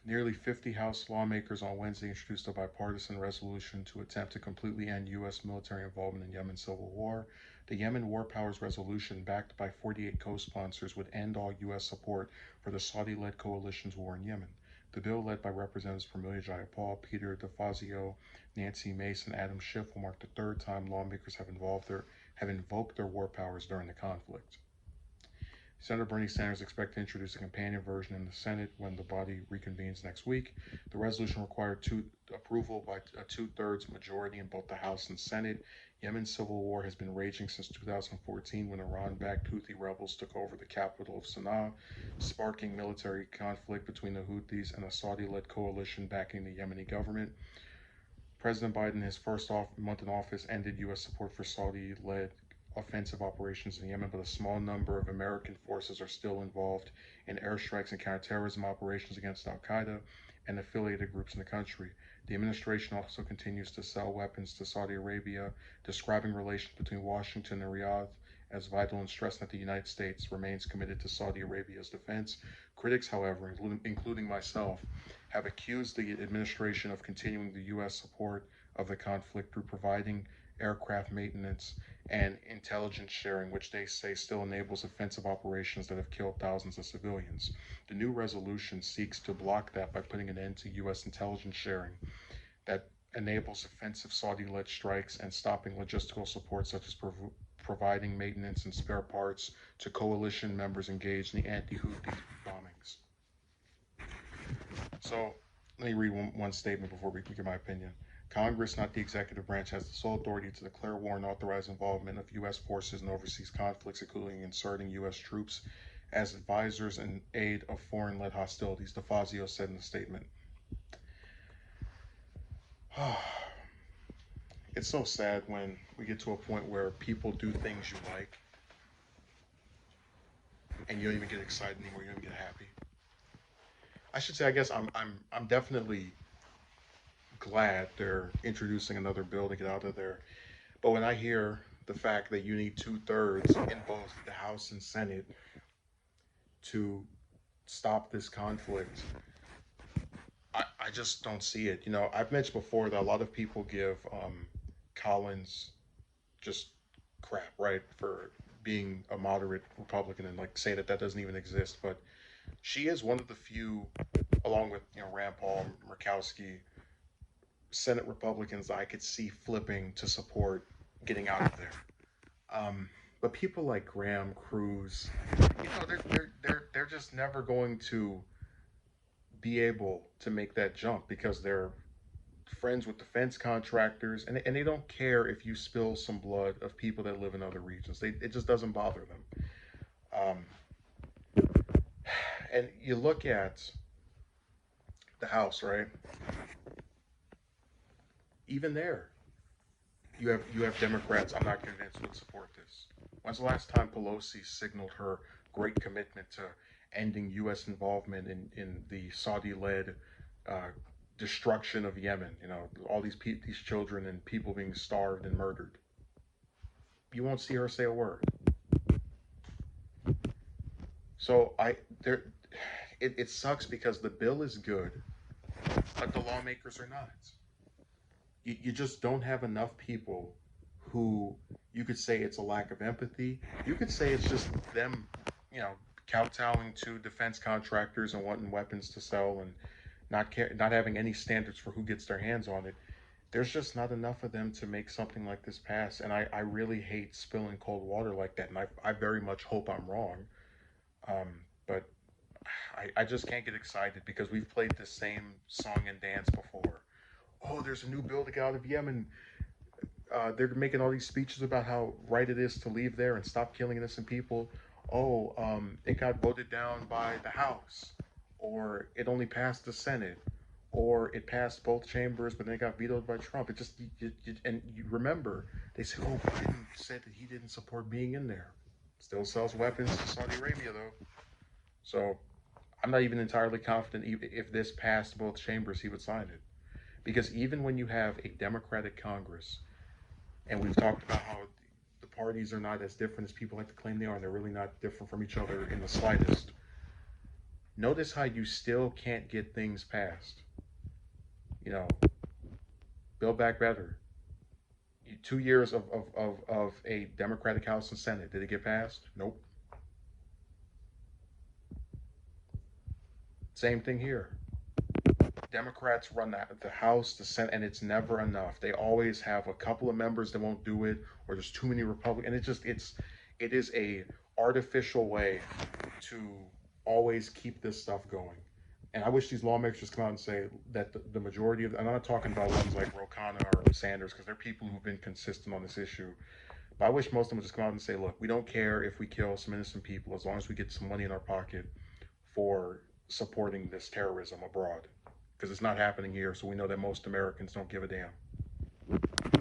Nearly 50 House lawmakers on Wednesday introduced a bipartisan resolution to attempt to completely end U.S. military involvement in Yemen's civil war. The Yemen War Powers Resolution, backed by 48 co-sponsors, would end all U.S. support for the Saudi-led coalition's war in Yemen. The bill, led by Representatives Permelia Jayapal, Peter DeFazio, Nancy Mace, and Adam Schiff, will mark the third time lawmakers have invoked their war powers during the conflict. Senator Bernie Sanders is expected to introduce a companion version in the Senate when the body reconvenes next week. The resolution required approval by a two-thirds majority in both the House and Senate. Yemen's civil war has been raging since 2014, when Iran-backed Houthi rebels took over the capital of Sana'a, sparking military conflict between the Houthis and a Saudi-led coalition backing the Yemeni government. President Biden, in his first month in office, ended U.S. support for Saudi-led offensive operations in Yemen, but a small number of American forces are still involved in airstrikes and counterterrorism operations against Al Qaeda and affiliated groups in the country. The administration also continues to sell weapons to Saudi Arabia, describing relations between Washington and Riyadh as vital, and stressing that the United States remains committed to Saudi Arabia's defense. Critics, however, including myself, have accused the administration of continuing the U.S. support of the conflict through providing aircraft maintenance and intelligence sharing, which they say still enables offensive operations that have killed thousands of civilians. The new resolution seeks to block that by putting an end to U.S. intelligence sharing that enables offensive Saudi-led strikes and stopping logistical support, such as providing maintenance and spare parts to coalition members engaged in the anti-Houthi bombings. So let me read one statement before we give my opinion. Congress, not the executive branch, has the sole authority to declare war and authorize involvement of U.S. forces in overseas conflicts, including inserting U.S. troops as advisors in aid of foreign-led hostilities, DeFazio said in the statement. It's so sad when we get to a point where people do things you like and you don't even get excited anymore, you don't even get happy. I should say, I guess I'm definitely glad they're introducing another bill to get out of there. But when I hear the fact that you need two-thirds in both the House and Senate to stop this conflict, I just don't see it. You know, I've mentioned before that a lot of people give Collins just crap, right, for being a moderate Republican and like say that that doesn't even exist. But she is one of the few, along with Rand Paul, Murkowski, Senate Republicans I could see flipping to support getting out of there. But people like Graham, Cruz, they're just never going to be able to make that jump because they're friends with defense contractors, and they don't care if you spill some blood of people that live in other regions. It just doesn't bother them. And you look at the House, right? Even there, you have Democrats I'm not convinced would support this. When's the last time Pelosi signaled her great commitment to ending U.S. involvement in the Saudi-led uh, destruction of Yemen? You know, all these children and people being starved and murdered. You won't see her say a word. So it sucks because the bill is good, but the lawmakers are not. You just don't have enough people who, you could say it's a lack of empathy. You could say it's just them, you know, kowtowing to defense contractors and wanting weapons to sell and not having any standards for who gets their hands on it. There's just not enough of them to make something like this pass. And I really hate spilling cold water like that. And I very much hope I'm wrong. But I just can't get excited because we've played the same song and dance before. Oh, there's a new bill to get out of Yemen. They're making all these speeches about how right it is to leave there and stop killing innocent people. Oh, it got voted down by the House, or it only passed the Senate, or it passed both chambers, but then it got vetoed by Trump. It just and you remember they said, oh, Biden said that he didn't support being in there. Still sells weapons to Saudi Arabia though. So I'm not even entirely confident if this passed both chambers, he would sign it. Because even when you have a Democratic Congress, and we've talked about how the parties are not as different as people like to claim they are, and they're really not different from each other in the slightest, Notice how you still can't get things passed. You know, Build Back Better. 2 years of a Democratic House and Senate. Did it get passed? Nope. Same thing here. Democrats run the House, the Senate, and it's never enough. They always have a couple of members that won't do it, or there's too many Republicans. And it is a artificial way to always keep this stuff going. And I wish these lawmakers just come out and say that the majority of, I'm not talking about ones like Ro Khanna or Sanders, because they're people who've been consistent on this issue. But I wish most of them would just come out and say, look, we don't care if we kill some innocent people as long as we get some money in our pocket for supporting this terrorism abroad. Because it's not happening here, so we know that most Americans don't give a damn.